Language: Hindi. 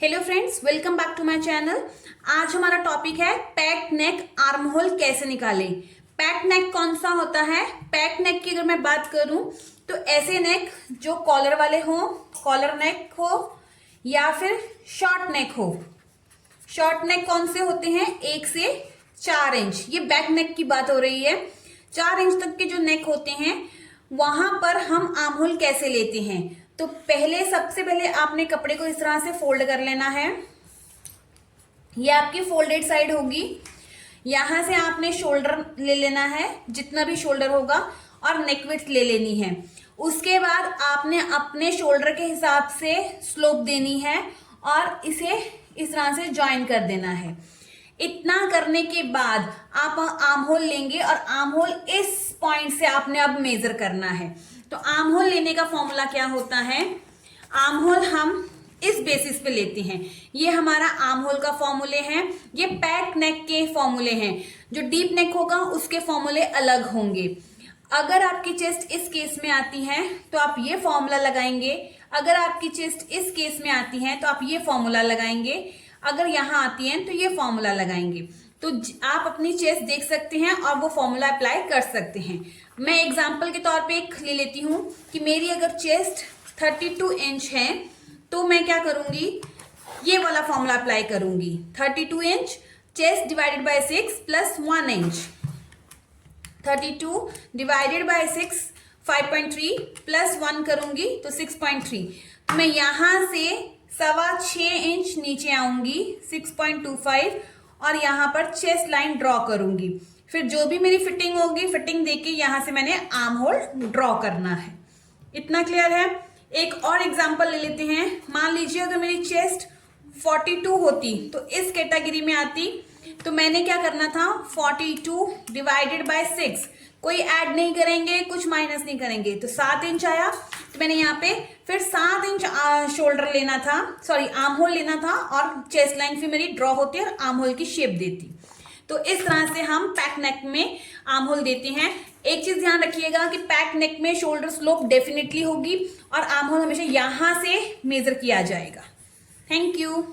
Hello friends, welcome back to my channel. आज हमारा टॉपिक है पैक नेक आर्म होल कैसे निकालें। पैक नेक कौन सा होता है? पैक नेक की अगर मैं बात करूं तो ऐसे नेक जो कॉलर वाले हो, कॉलर नेक हो या फिर शॉर्ट नेक हो। शॉर्ट नेक कौन से होते हैं? 1 से 4 इंच। ये बैक नेक की बात हो रही है। 4 इंच तक के जो नेक होते हैं वहां पर हम आर्म होल कैसे लेते हैं। तो सबसे पहले आपने कपड़े को इस तरह से फोल्ड कर लेना है। ये आपकी फोल्डेड साइड होगी। यहां से आपने शोल्डर ले लेना है, जितना भी शोल्डर होगा, और नेक विड्थ ले लेनी है। उसके बाद आपने अपने शोल्डर के हिसाब से स्लोप देनी है और इसे इस तरह से ज्वाइन कर देना है। इतना करने के बाद आप आर्म होल लेंगे और आर्म होल इस पॉइंट से आपने अब मेजर करना है। तो आर्म होल लेने का फॉर्मूला क्या होता है? आर्म होल हम इस बेसिस पे लेते हैं। ये हमारा आर्म होल का फॉर्मूले हैं। ये पैक नेक के फॉर्मूले हैं। जो डीप नेक होगा उसके फॉर्मूले अलग होंगे। अगर आपकी चेस्ट इस केस में आती है तो आप ये फॉर्मूला लगाएंगे। अगर आपकी चेस्ट इस केस में आती है तो आप ये फॉर्मूला लगाएंगे। अगर यहां आती है तो ये फॉर्मूला लगाएंगे। तो आप अपनी चेस्ट देख सकते हैं और वो फॉर्मूला अप्लाई कर सकते हैं। मैं एग्जांपल के तौर पे एक ले लेती हूं कि मेरी अगर चेस्ट 32 इंच है तो मैं क्या करूंगी, ये वाला फॉर्मूला अप्लाई करूंगी। 32 inch chest divided by 6 plus 1 inch. 32 divided by 6 5.3 plus 1 करूंगी तो 6.3। तो मैं यहां से 6.25 इंच नीचे आऊंगी 6.25 और यहां पर चेस्ट लाइन ड्रॉ करूंगी। फिर जो भी मेरी फिटिंग होगी, फिटिंग देके यहां से मैंने आर्म होल ड्रॉ करना है। इतना क्लियर है? एक और एग्जांपल ले लेते हैं। मान लीजिए अगर मेरी चेस्ट 42 होती तो इस कैटेगरी में आती, तो मैंने क्या करना था, 42 डिवाइडेड बाय 6, कोई ऐड नहीं करेंगे, कुछ माइनस नहीं करेंगे, तो 7 इंच आया। तो मैंने यहाँ पे फिर 7 इंच शोल्डर लेना था, सॉरी आर्म होल लेना था, और चेस्ट लाइन फिर मेरी ड्रॉ होती और आर्म होल की शेप देती। तो इस तरह से हम पैक नेक में आर्म होल देते हैं। एक चीज ध्यान रखिएगा कि पैक नेक में शोल्डर स्लोप डेफिनेटली होगी और आर्म होल हमेशा यहां से मेजर किया जाएगा। Thank you.